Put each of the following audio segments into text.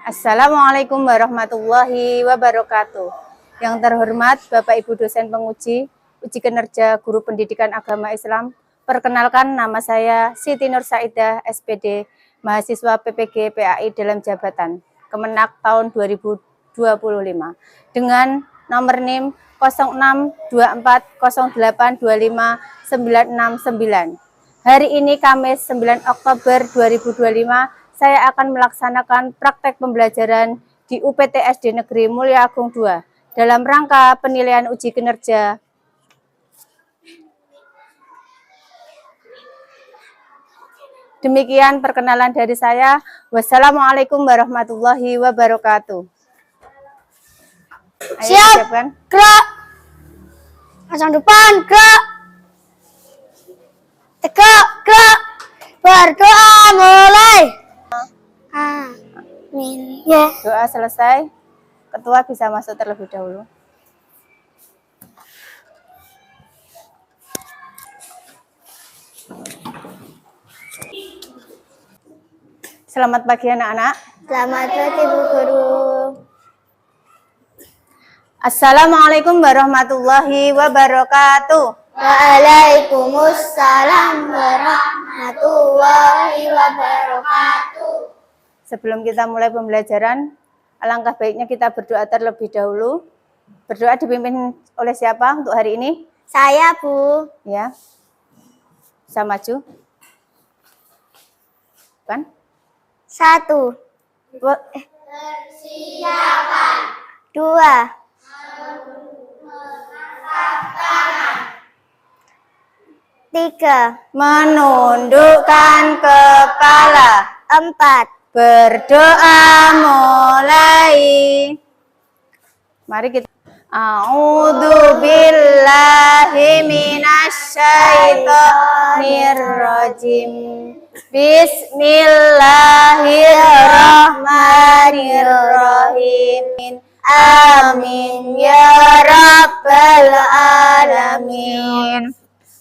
Assalamualaikum warahmatullahi wabarakatuh. Yang terhormat Bapak Ibu dosen penguji, uji kinerja guru pendidikan agama Islam. Perkenalkan, nama saya Siti Nur Saidah, SPD, mahasiswa PPG PAI dalam jabatan Kemenak tahun 2025 dengan nomor NIM 0624082599. Hari ini Kamis 9 Oktober 2025, saya akan melaksanakan praktek pembelajaran di UPTSD Negeri Mulia Agung II dalam rangka penilaian uji kinerja. Demikian perkenalan dari saya. Wassalamualaikum warahmatullahi wabarakatuh. Ayo, siap, gerak, pasang depan, gerak, tegak, gerak, berdoa mulai. Amin. Ya. Doa selesai, ketua bisa masuk terlebih dahulu. Selamat pagi anak-anak. Selamat pagi Bu Guru. Assalamualaikum warahmatullahi wabarakatuh. Waalaikumsalam warahmatullahi wabarakatuh. Sebelum kita mulai pembelajaran, alangkah baiknya kita berdoa terlebih dahulu. Berdoa dipimpin oleh siapa untuk hari ini? Saya, Bu. Ya. Bisa maju. Kan? 1. Persiapan. 2. Tiga. Menundukkan kepala. 4. Berdoa mulai. Mari kita. A'udzu billahi minasyaitonir rajim. Bismillahirrahmanirrahim. Amin ya rabbal alamin.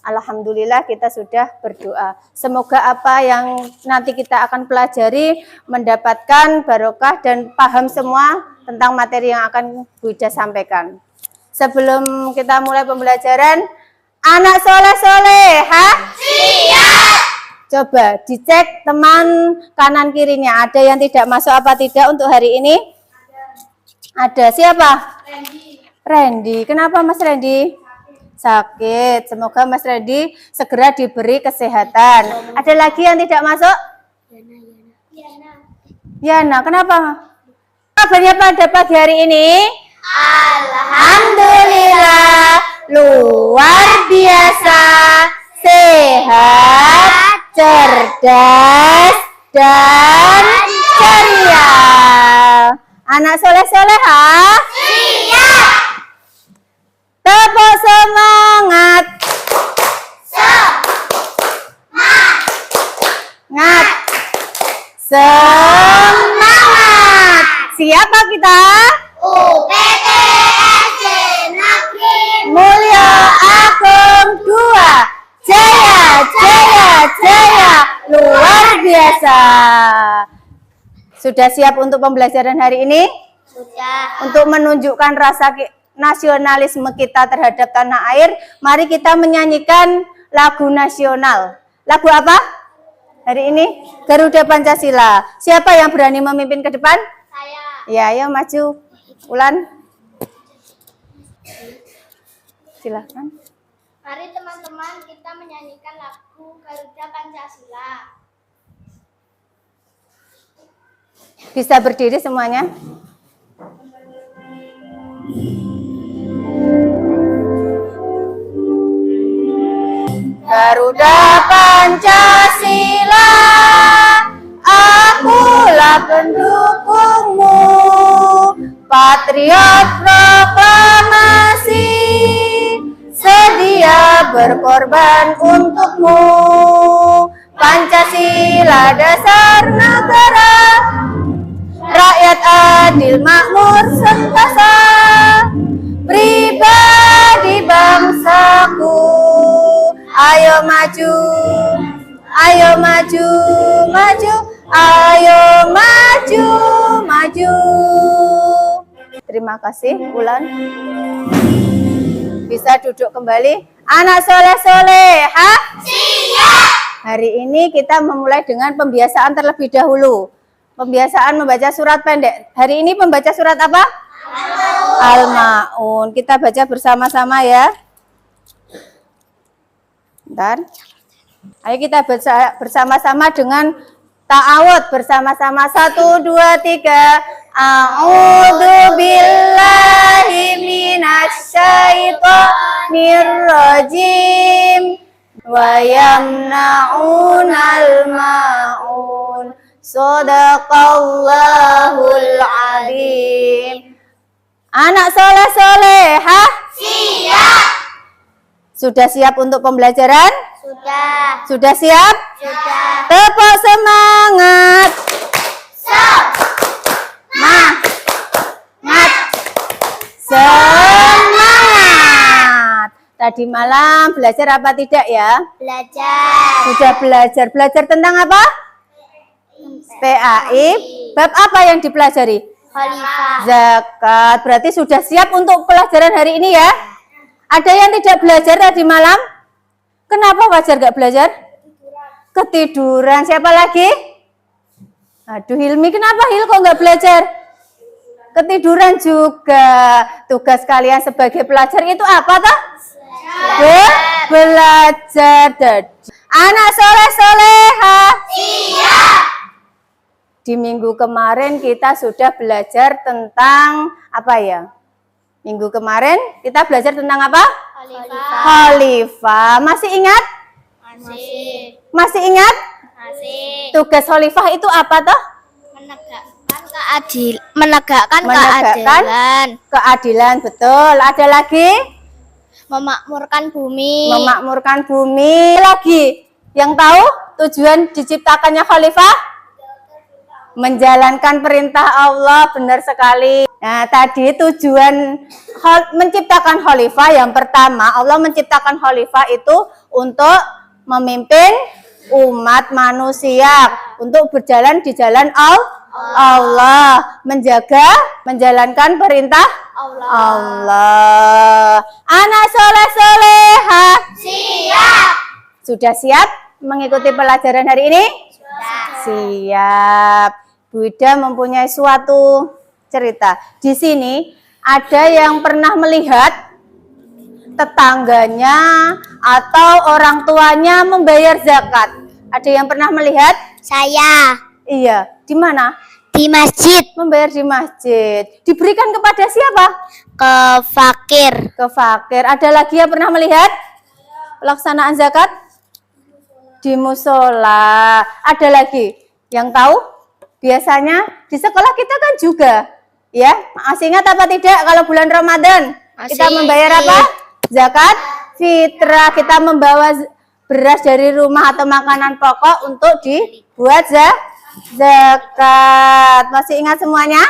Alhamdulillah kita sudah berdoa. Semoga apa yang nanti kita akan pelajari mendapatkan barokah dan paham semua tentang materi yang akan Bu Ida sampaikan. Sebelum kita mulai pembelajaran, anak soleh-solehah? Siap! Coba dicek teman kanan kirinya, ada yang tidak masuk apa tidak untuk hari ini? Ada. Siapa? Randy. Kenapa Mas Randy? Sakit. Semoga Mas Randy segera diberi kesehatan. Ada lagi yang tidak masuk? Yana. Kenapa? Kabarnya pada pagi hari ini? Alhamdulillah. Luar biasa. Sehat, cerdas, dan ceria. Anak soleh-solehah? Siap! Tepuk semangat. Semangat. Semangat. Siapa kita? UPTSD Negeri Mulia Agung II. Jaya, jaya, jaya. Luar biasa. Sudah siap untuk pembelajaran hari ini? Sudah. Untuk menunjukkan rasa nasionalisme kita terhadap tanah air, mari kita menyanyikan lagu nasional. Lagu apa? Hari ini Garuda Pancasila. Siapa yang berani memimpin ke depan? Saya. Ya, ayo maju. Ulan. Silakan. Mari teman-teman kita menyanyikan lagu Garuda Pancasila. Bisa berdiri semuanya. Garuda Pancasila, akulah pendukungmu, patriot proklamasi, sedia berkorban untukmu. Pancasila dasar negara, rakyat adil makmur sentasa, pribadi bangsaku. Ayo maju, ayo maju, maju, ayo maju, maju. maju. Terima kasih, Ulan. Bisa duduk kembali. Anak soleh-soleha. Siap. Hari ini kita memulai dengan pembiasaan terlebih dahulu. Pembiasaan membaca surat pendek. Hari ini pembaca surat apa? Al-Ma'un. Kita baca bersama-sama ya. Bentar. Ayo kita baca bersama-sama dengan ta'awud bersama-sama. 1, 2, 3. A'udzu billahi minasyaitonir rajim. Wa yamna'unal ma'un. Shadaqallahul adzim. Anak soleh-soleha. Siap. Sudah siap untuk pembelajaran? Sudah. Sudah siap? Sudah. Tepuk semangat. Semangat. Tadi malam belajar apa tidak ya? Belajar. Sudah belajar. Belajar tentang apa? PAI. Bab apa yang dipelajari? Khalifah. Zakat. Berarti sudah siap untuk pelajaran hari ini ya? Ada yang tidak belajar tadi malam? Kenapa wajar gak belajar? Ketiduran. Siapa lagi? Aduh, Hilmi, kenapa Hil kok gak belajar? Ketiduran juga. Tugas kalian sebagai pelajar itu apa toh? Belajar. Anak soleh-soleha. Siap. Di minggu kemarin kita sudah belajar tentang apa ya? Minggu kemarin kita belajar tentang apa? Khalifah. Masih ingat? Masih. Masih ingat? Masih. Tugas khalifah itu apa toh? Menegakkan keadilan. Keadilan, betul. Ada lagi? Memakmurkan bumi. Memakmurkan bumi. Lagi? Yang tahu tujuan diciptakannya khalifah? Menjalankan perintah Allah, benar sekali. Nah, tadi tujuan menciptakan khalifah yang pertama, Allah menciptakan khalifah itu untuk memimpin umat manusia, untuk berjalan di jalan Allah, menjalankan perintah Allah. Anak soleh-soleha. Siap. Sudah siap mengikuti pelajaran hari ini? Siap. Bu Ida mempunyai suatu cerita. Di sini ada yang pernah melihat tetangganya atau orang tuanya membayar zakat. Ada yang pernah melihat? Saya. Iya. Di mana? Di masjid. Membayar di masjid. Diberikan kepada siapa? Ke fakir. Ke fakir. Ada lagi yang pernah melihat pelaksanaan zakat? Di musola. Ada lagi yang tahu? Biasanya di sekolah kita kan juga, ya. Masih ingat apa tidak kalau bulan Ramadan kita membayar apa? Zakat fitrah. Kita membawa beras dari rumah atau makanan pokok untuk dibuat zakat. Masih ingat semuanya?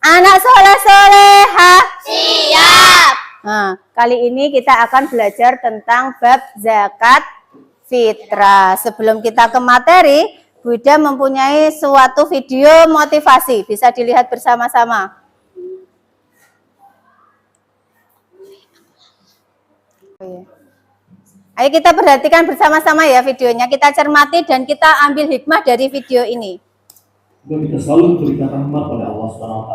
Anak soleh-soleha. Siap. Nah, kali ini kita akan belajar tentang bab zakat fitrah. Sebelum kita ke materi, Bu Ida mempunyai suatu video motivasi, bisa dilihat bersama-sama. Ayo kita perhatikan bersama-sama ya videonya, kita cermati dan kita ambil hikmah dari video ini. Kita selalu berikan rahmat pada Allah SWT.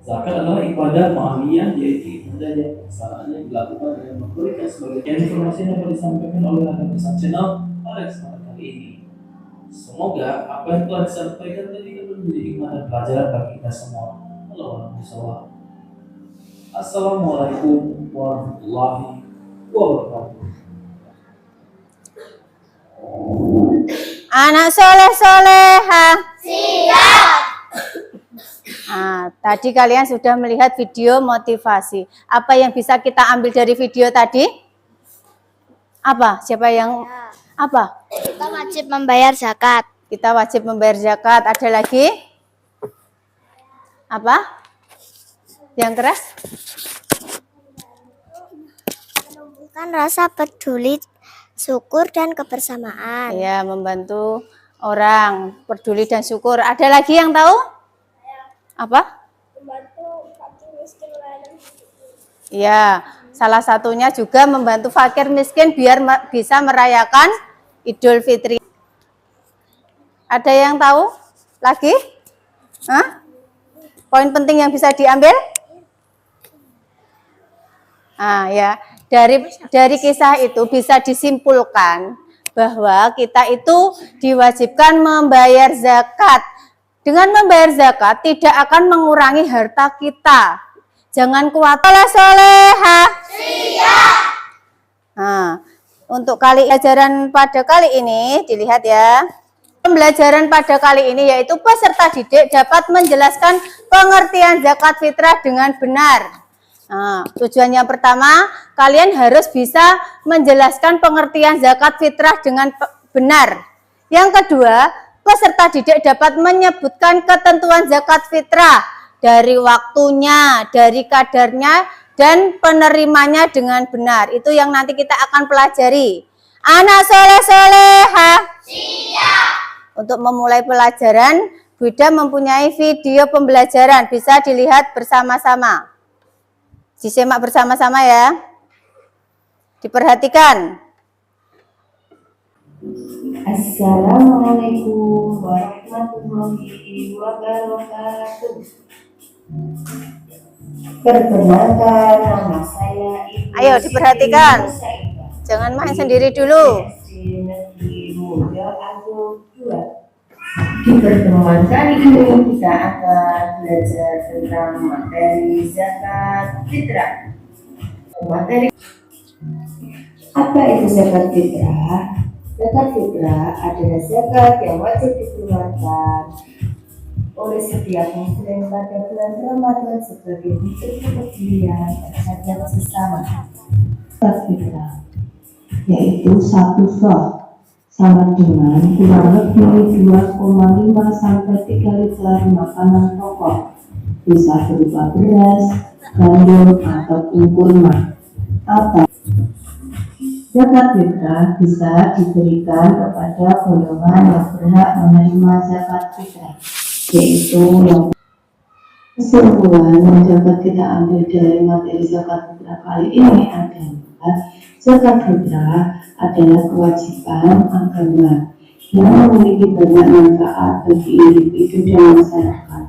Zakat adalah ibadah ma'aliyah, yaitu ibadah yang kesalahannya dilakukan dengan memberikan sebagai informasi yang disampaikan oleh Anda Pesan Channel pada kesempatan kali ini. Semoga apa yang telah disampaikan tadi dapat menjadi hikmah dan pelajaran bagi kita semua. Assalamualaikum warahmatullahi wabarakatuh. Anak soleh-soleha. Siap. Nah, tadi kalian sudah melihat video motivasi. Apa yang bisa kita ambil dari video tadi? Apa? Siapa yang apa? Kita wajib membayar zakat. Kita wajib membayar zakat. Ada lagi? Apa? Yang keras? Menumbuhkan rasa peduli, syukur dan kebersamaan. Ya, membantu orang, peduli dan syukur. Ada lagi yang tahu? Apa? Membantu fakir miskin lain. Ya, salah satunya juga membantu fakir miskin biar bisa merayakan Idul Fitri. Ada yang tahu lagi? Hah? Poin penting yang bisa diambil? Ya, dari kisah itu bisa disimpulkan bahwa kita itu diwajibkan membayar zakat. Dengan membayar zakat tidak akan mengurangi harta kita. Jangan khawatir, soleha. Siap. Untuk pelajaran pada kali ini dilihat ya. Pembelajaran pada kali ini yaitu peserta didik dapat menjelaskan pengertian zakat fitrah dengan benar. Tujuan yang pertama, kalian harus bisa menjelaskan pengertian zakat fitrah dengan benar. Yang kedua, peserta didik dapat menyebutkan ketentuan zakat fitrah dari waktunya, dari kadarnya, dan penerimanya dengan benar. Itu yang nanti kita akan pelajari. Anak soleh-soleha. Siap. Untuk memulai pelajaran, Bu Ida mempunyai video pembelajaran. Bisa dilihat bersama-sama. Disimak bersama-sama ya. Diperhatikan. Assalamualaikum warahmatullahi wabarakatuh. Perkenalkan, nama saya Ibu. Ayo diperhatikan. Jangan main sendiri dulu. Di pertemuan kali ini kita akan belajar tentang materi zakat fitrah. Materi apa itu zakat fitrah? Zakat fitrah adalah zakat yang wajib dikeluarkan oleh setiap muslim pada bulan Ramadan sebagai bentuk kepedulian terhadap sesama. Zakat fitrah yaitu satu sok sama dengan kurang lebih 2,5 sampai 3 liter makanan pokok, bisa berupa beras, gandum, ataupun kurma. Zakat fitrah bisa diberikan kepada golongan yang berhak menerima zakat fitrah, yaitu yang kesimpulan yang dapat kita ambil dari materi zakat fitrah kali ini adalah zakat fitrah adalah kewajiban agama yang memiliki banyak manfaat bagi individu dan masyarakat.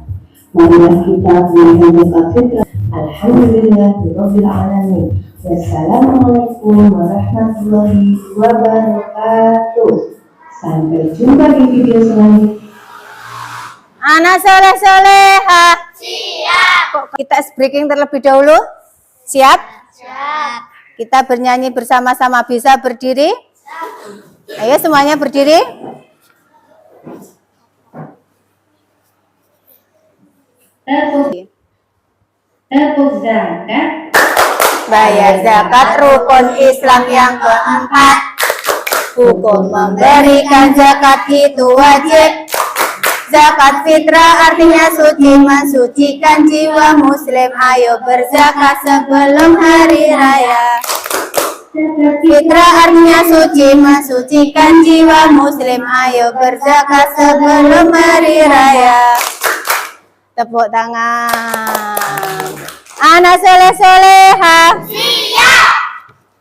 Marilah kita berikan zakat fitrah. Alhamdulillahirabbil alamin. Wassalamualaikum warahmatullahi wabarakatuh. Sampai jumpa di video selanjutnya. Anak soleh-soleha. Siap. Kita breaking terlebih dahulu. Siap? Siap. Kita bernyanyi bersama-sama. Bisa berdiri? Ayo semuanya berdiri. Tepuk zakat. Bayar zakat rukun Islam yang keempat. Hukum memberikan zakat itu wajib. Zakat fitrah artinya suci, mensucikan jiwa muslim. Ayo berzakat sebelum hari raya. Fitrah artinya suci, mensucikan jiwa muslim. Ayo berzakat sebelum hari raya. Tepuk tangan. Anak soleh-soleha. Siap.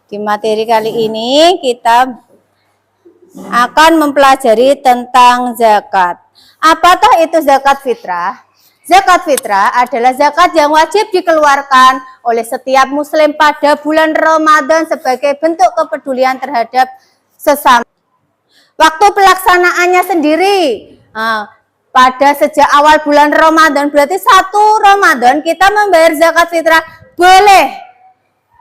Di materi kali ini kita akan mempelajari tentang zakat. Apakah itu zakat fitrah? Zakat fitrah adalah zakat yang wajib dikeluarkan oleh setiap muslim pada bulan Ramadan sebagai bentuk kepedulian terhadap sesama. Waktu pelaksanaannya sendiri pada sejak awal bulan Ramadan, berarti 1 Ramadan kita membayar zakat fitrah boleh.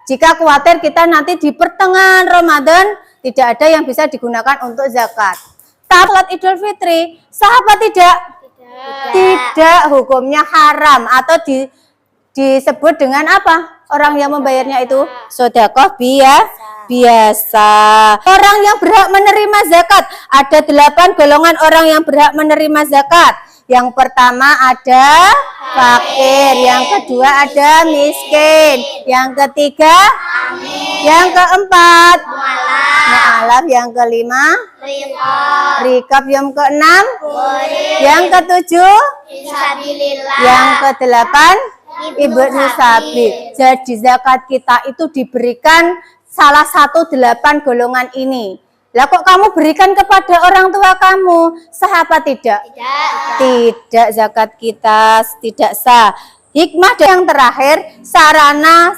Jika khawatir kita nanti di pertengahan Ramadan tidak ada yang bisa digunakan untuk zakat. Salat Idul Fitri, sah apa tidak? Tidak, hukumnya haram atau disebut dengan apa? Orang yang membayarnya itu sedekah biasa. Orang yang berhak menerima zakat, ada 8 golongan orang yang berhak menerima zakat. Yang pertama ada fakir, yang kedua ada miskin, yang ketiga yang keempat mu'alaf, yang kelima rikab, yang keenam yang ketujuh yang kedelapan ibnu sabil. Jadi zakat kita itu diberikan salah satu 8 golongan ini. Lah kok kamu berikan kepada orang tua kamu, sah apa tidak? Tidak, zakat kita tidak sah. Hikmah yang terakhir, sarana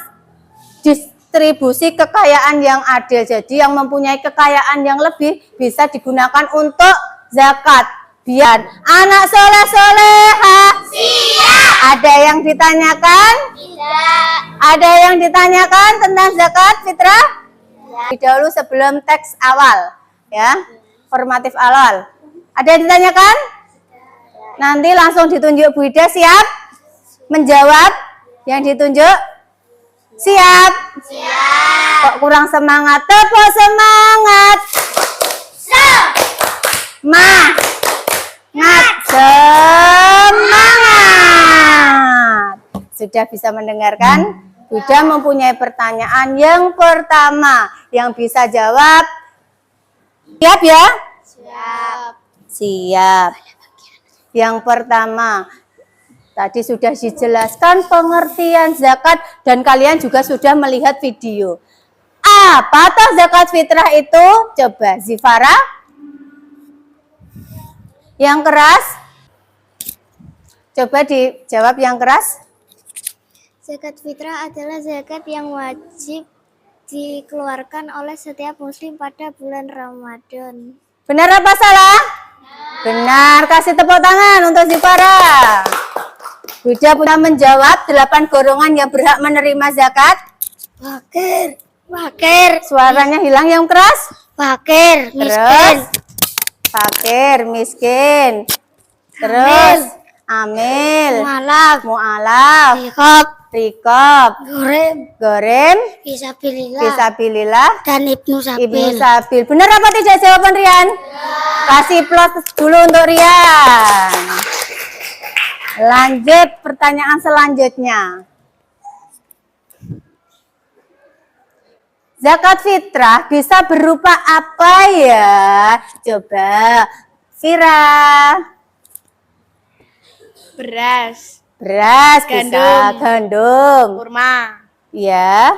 distribusi kekayaan yang adil. Jadi yang mempunyai kekayaan yang lebih bisa digunakan untuk zakat. Biar anak soleh-soleha. Ada yang ditanyakan? Tidak. Ada yang ditanyakan tentang zakat fitrah? Dahulu sebelum teks awal, ya, formatif awal. Ada yang ditanyakan? Nanti langsung ditunjuk Bu Ida, siap menjawab? Yang ditunjuk siap? Siap. Kok kurang semangat? Tepuk semangat. Semangat. Sudah bisa mendengarkan? Sudah mempunyai pertanyaan yang pertama, yang bisa jawab siap ya? Siap. Siap. Yang pertama, tadi sudah dijelaskan pengertian zakat dan kalian juga sudah melihat video. Apa toh zakat fitrah itu? Coba Zifara. Yang keras. Coba dijawab yang keras. Zakat fitrah adalah zakat yang wajib dikeluarkan oleh setiap muslim pada bulan Ramadan. Benar apa salah? Benar. Kasih tepuk tangan untuk Zifara. Buddha pernah menjawab 8 golongan yang berhak menerima zakat. Fakir. Fakir. Suaranya hilang yang keras. Fakir. Terus fakir, miskin. Terus amil, mu'alaf, rikab, gorem, fisabilillah, dan ibnu sabil. Benar apa tidak jawaban Rian? Kasih plus dulu untuk Rian. Lanjut pertanyaan selanjutnya. Zakat fitrah bisa berupa apa ya? Coba Vira. beras, Bisa gandum, kurma, ya,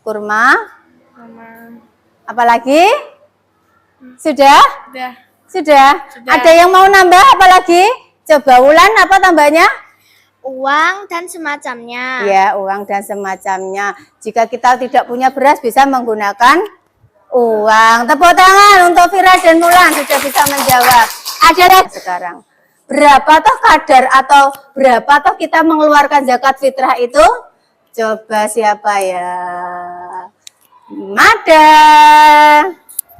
kurma. Apalagi? Sudah? Sudah. Ada yang mau nambah apalagi? Coba Wulan, apa tambahnya? uang dan semacamnya. Ya, uang dan semacamnya. Jika kita tidak punya beras, bisa menggunakan uang. Tepuk tangan untuk Vira dan Wulan sudah bisa menjawab. Ada sekarang. Berapa toh kadar atau berapa toh kita mengeluarkan zakat fitrah itu? Coba siapa ya? Mada.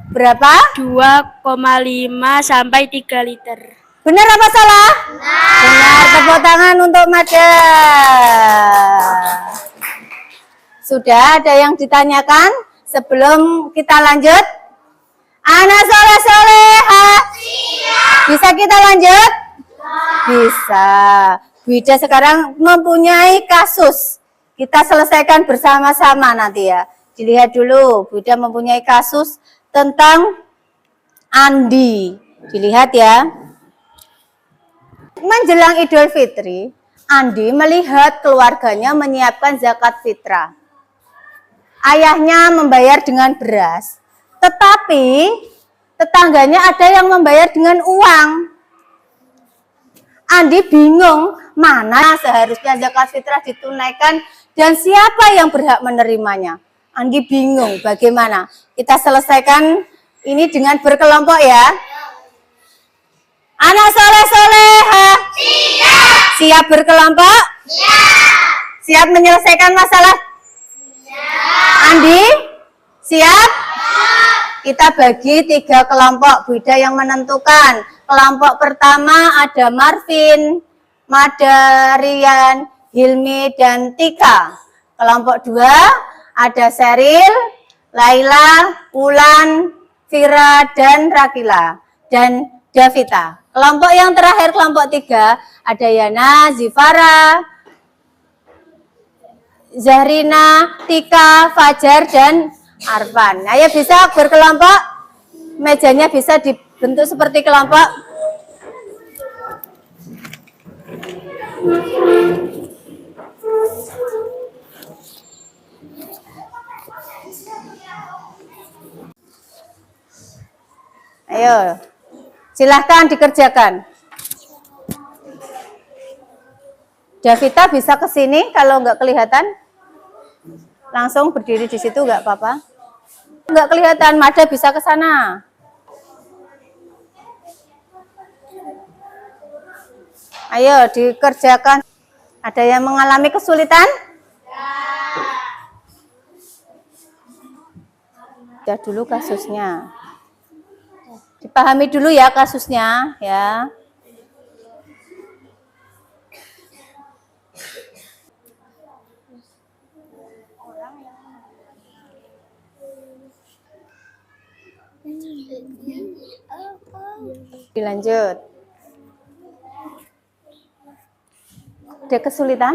Berapa? 2,5 sampai 3 liter. Benar apa salah? Benar. Tepuk tangan untuk Mada. Sudah ada yang ditanyakan sebelum kita lanjut? Anak soleh-soleha. Bisa kita lanjut? Bisa. Bu Ida sekarang mempunyai kasus. Kita selesaikan bersama-sama nanti ya. Dilihat dulu, Bu Ida mempunyai kasus tentang Andi. Dilihat ya. Menjelang Idul Fitri, Andi melihat keluarganya menyiapkan zakat fitrah. Ayahnya membayar dengan beras, tetapi tetangganya ada yang membayar dengan uang. Andi bingung mana seharusnya zakat fitrah ditunaikan dan siapa yang berhak menerimanya. Andi bingung bagaimana. Kita selesaikan ini dengan berkelompok ya. Anak soleh-soleha. Siap berkelompok? Siap menyelesaikan masalah? Andi? Siap? Kita bagi 3 kelompok. Bu Ida yang menentukan. Kelompok pertama ada Marvin, Mada, Rian, Hilmi, dan Tika. Kelompok 2 ada Seril, Laila, Wulan, Vira, dan Rakila. Dan Davita. Kelompok yang terakhir, kelompok 3, ada Yana, Zifara, Zahrina, Tika, Fajar, dan Arfan. Ayo bisa berkelompok, mejanya bisa dibentuk seperti kelompok. Ayo, silahkan dikerjakan. Davita bisa ke sini, kalau nggak kelihatan, langsung berdiri di situ nggak apa-apa. Nggak kelihatan, Mada bisa ke sana. Ayo dikerjakan. Ada yang mengalami kesulitan? Ya dulu kasusnya. Dipahami dulu ya kasusnya, ya. Dilanjut. Ada kesulitan?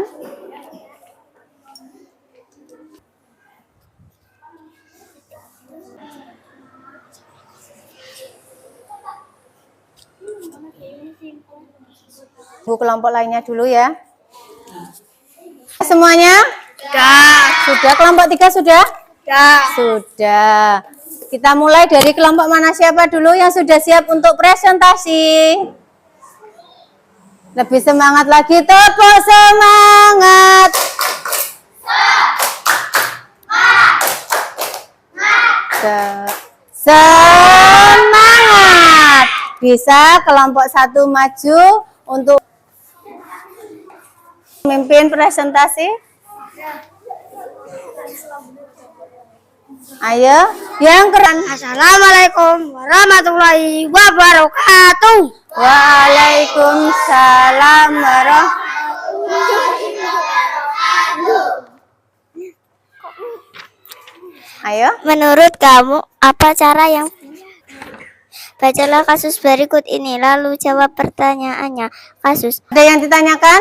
Bu kelompok lainnya dulu ya. Semuanya? Sudah. Kelompok 3 sudah? Sudah. Kita mulai dari kelompok mana, siapa dulu yang sudah siap untuk presentasi? Lebih semangat lagi, tepuk semangat. Semangat. Bisa kelompok 1 maju untuk memimpin presentasi. Ayo, yang keren. Assalamualaikum warahmatullahi wabarakatuh. Waalaikumsalam warahmatullahi. Ayo. Menurut kamu, apa cara yang... Bacalah kasus berikut ini, lalu jawab pertanyaannya. Kasus. Ada yang ditanyakan?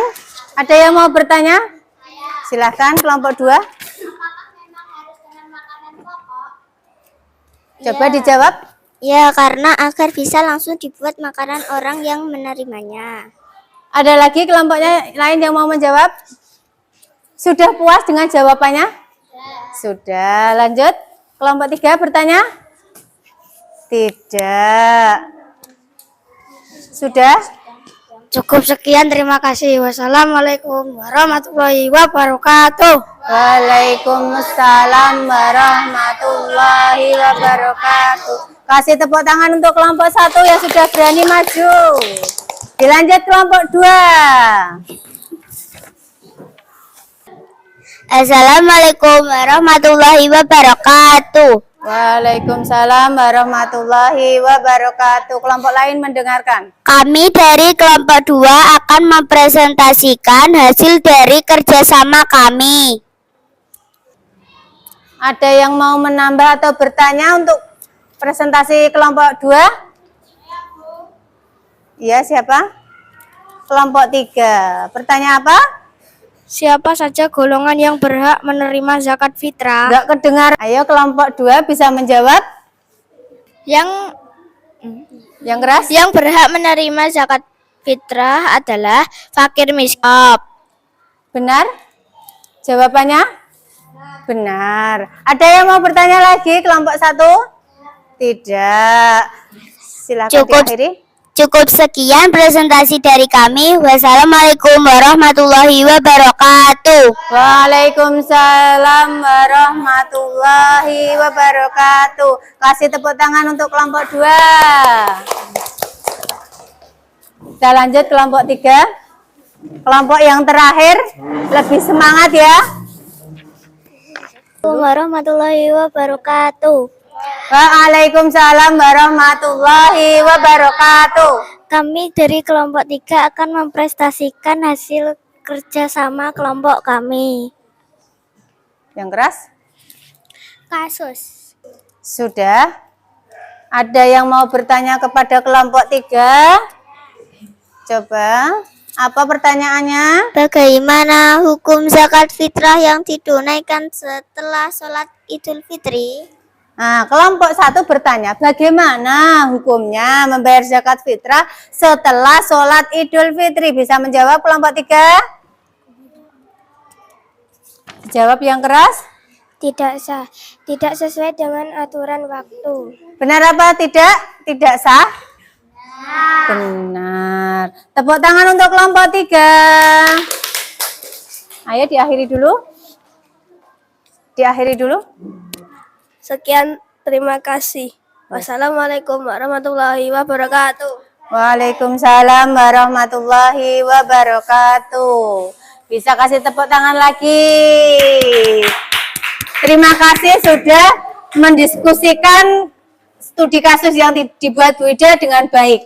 Ada yang mau bertanya? Silahkan kelompok 2. Coba dijawab. Ya, karena agar bisa langsung dibuat makanan orang yang menerimanya. Ada lagi kelompoknya lain yang mau menjawab? Sudah puas dengan jawabannya? Sudah. Lanjut. Kelompok 3 bertanya? Tidak. Sudah? Cukup sekian, terima kasih. Wassalamualaikum warahmatullahi wabarakatuh. Waalaikumsalam warahmatullahi wabarakatuh. Kasih tepuk tangan untuk kelompok 1 yang sudah berani maju. Dilanjut kelompok 2. Assalamualaikum warahmatullahi wabarakatuh. Waalaikumsalam warahmatullahi wabarakatuh. Kelompok lain mendengarkan. Kami dari kelompok 2 akan mempresentasikan hasil dari kerjasama kami. Ada yang mau menambah atau bertanya untuk presentasi kelompok 2? Iya, siapa? Kelompok 3. Bertanya apa? Siapa saja golongan yang berhak menerima zakat fitrah? Enggak kedengar. Ayo kelompok 2 bisa menjawab. Yang keras. Yang berhak menerima zakat fitrah adalah fakir miskin. Benar? Jawabannya? Benar. Ada yang mau bertanya lagi kelompok 1? Tidak. Silakan diakhiri. Cukup sekian presentasi dari kami. Wassalamualaikum warahmatullahi wabarakatuh. Waalaikumsalam warahmatullahi wabarakatuh. Kasih tepuk tangan untuk kelompok 2. Kita lanjut kelompok 3. Kelompok yang terakhir, lebih semangat ya. Warahmatullahi wabarakatuh. Waalaikumsalam warahmatullahi wabarakatuh. Kami dari kelompok 3 akan mempresentasikan hasil kerjasama kelompok kami. Yang keras? Kasus. Sudah. Ada yang mau bertanya kepada kelompok 3? Coba, apa pertanyaannya? Bagaimana hukum zakat fitrah yang ditunaikan setelah sholat Idul Fitri? Nah, kelompok 1 bertanya, bagaimana hukumnya membayar zakat fitrah setelah sholat Idul Fitri? Bisa menjawab kelompok 3? Jawab yang keras. Tidak sah, tidak sesuai dengan aturan waktu. Benar apa tidak? Tidak sah? Benar. Tepuk tangan untuk kelompok 3. Ayo diakhiri dulu. Diakhiri dulu. Sekian, terima kasih. Wassalamualaikum warahmatullahi wabarakatuh. Waalaikumsalam warahmatullahi wabarakatuh. Bisa kasih tepuk tangan lagi. Terima kasih sudah mendiskusikan studi kasus yang dibuat Bu Ida dengan baik.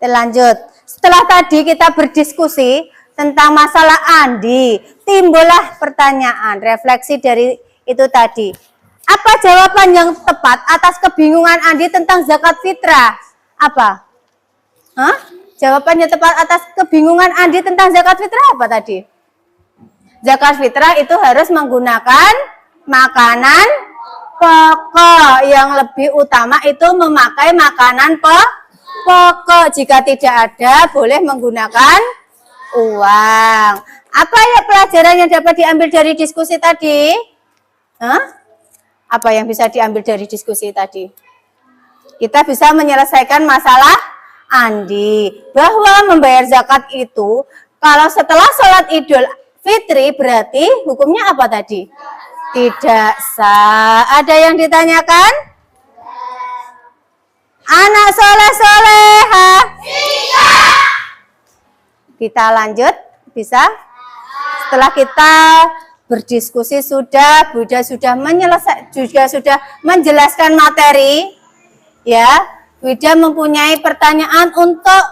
Kita lanjut. Setelah tadi kita berdiskusi tentang masalah Andi, timbullah pertanyaan, refleksi dari itu tadi. Apa jawaban yang tepat atas kebingungan Andi tentang zakat fitrah? Apa? Hah? Jawabannya tepat atas kebingungan Andi tentang zakat fitrah apa tadi? Zakat fitrah itu harus menggunakan makanan pokok. Yang lebih utama itu memakai makanan pokok. Jika tidak ada, boleh menggunakan uang. Apa ya pelajaran yang dapat diambil dari diskusi tadi? Hah? Apa yang bisa diambil dari diskusi tadi? Kita bisa menyelesaikan masalah Andi. Bahwa membayar zakat itu, kalau setelah sholat Idul Fitri berarti hukumnya apa tadi? Tidak sah. Ada yang ditanyakan? Anak soleh-soleha. Kita lanjut, bisa? Setelah kita berdiskusi sudah, Buddha sudah menjelaskan materi, ya. Buddha mempunyai pertanyaan untuk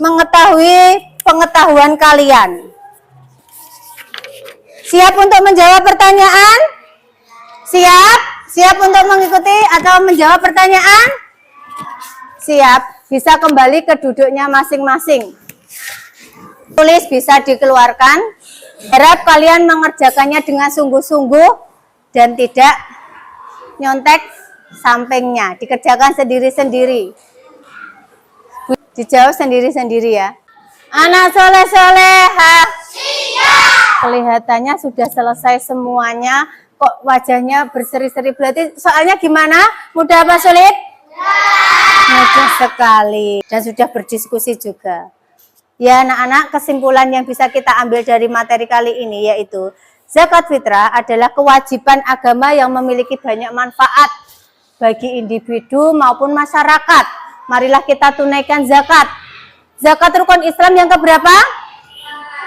mengetahui pengetahuan kalian. Siap untuk menjawab pertanyaan? Siap? Siap untuk mengikuti atau menjawab pertanyaan? Siap. Bisa kembali ke duduknya masing-masing. Tulis bisa dikeluarkan. Harap kalian mengerjakannya dengan sungguh-sungguh dan tidak nyontek sampingnya. Dikerjakan sendiri-sendiri. Dijawab sendiri-sendiri ya. Anak soleh-soleha. Kelihatannya sudah selesai semuanya. Kok wajahnya berseri-seri? Berarti soalnya gimana? Mudah apa sulit? Mudah sekali. Dan sudah berdiskusi juga. Ya anak-anak, kesimpulan yang bisa kita ambil dari materi kali ini yaitu zakat fitrah adalah kewajiban agama yang memiliki banyak manfaat bagi individu maupun masyarakat. Marilah kita tunaikan zakat. Zakat rukun Islam yang keberapa?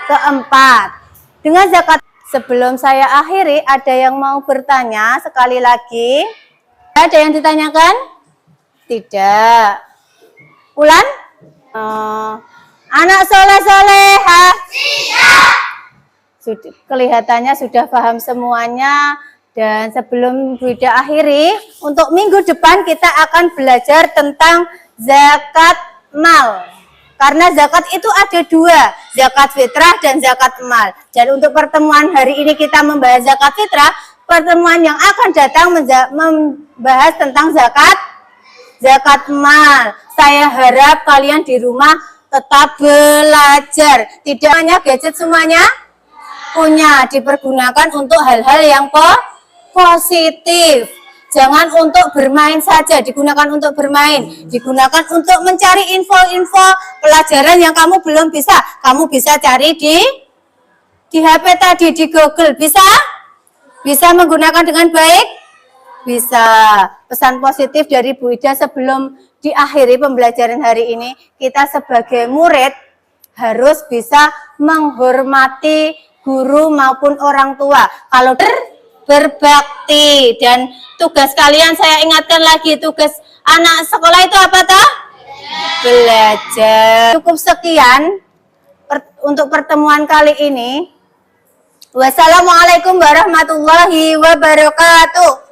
Keempat. Dengan zakat, sebelum saya akhiri, ada yang mau bertanya sekali lagi? Ada yang ditanyakan? Tidak. Ulan? Anak soleh-soleha? Kelihatannya sudah paham semuanya. Dan sebelum Buddha akhiri, untuk minggu depan kita akan belajar tentang zakat mal. Karena zakat itu ada dua, zakat fitrah dan zakat mal. Dan untuk pertemuan hari ini kita membahas zakat fitrah, pertemuan yang akan datang membahas tentang zakat mal. Saya harap kalian di rumah tetap belajar. Tidak hanya gadget semuanya punya, dipergunakan untuk hal-hal yang positif. Jangan untuk bermain saja, digunakan untuk bermain, digunakan untuk mencari info-info pelajaran yang kamu belum bisa. Kamu bisa cari di HP tadi, di Google. Bisa? Bisa menggunakan dengan baik? Bisa. Pesan positif dari Bu Ida sebelum diakhiri pembelajaran hari ini, kita sebagai murid harus bisa menghormati guru maupun orang tua. Kalau berbakti, dan tugas kalian saya ingatkan lagi, tugas anak sekolah itu apa toh? Belajar. Cukup sekian untuk pertemuan kali ini. Wassalamualaikum warahmatullahi wabarakatuh.